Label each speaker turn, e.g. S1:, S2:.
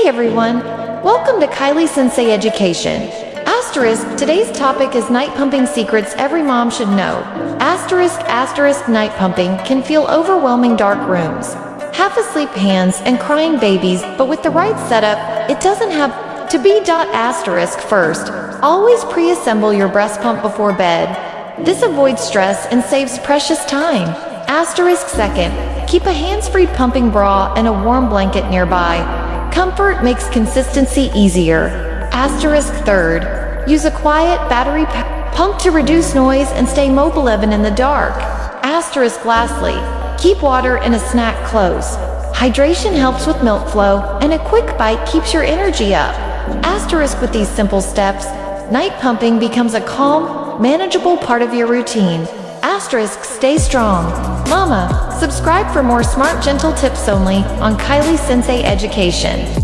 S1: Hey everyone, welcome to Kylie Sensei Education. Asterisk, today's topic is night pumping secrets every mom should know. Asterisk, night pumping can feel overwhelming. Dark rooms, half asleep hands and crying babies, but with the right setup, it doesn't have to be. Asterisk, first, always pre-assemble your breast pump before bed. This avoids stress and saves precious time. Asterisk, second, keep a hands-free pumping bra and a warm blanket nearby. Comfort makes consistency easier. Asterisk, third, use a quiet battery pump to reduce noise and stay mobile even in the dark. Asterisk, lastly, keep water and a snack close. Hydration helps with milk flow, and a quick bite keeps your energy up. Asterisk, with these simple steps, night pumping becomes a calm, manageable part of your routine. Asterisk, stay strong. Mama, subscribe for more smart, gentle tips only on Kylie Sensei Education.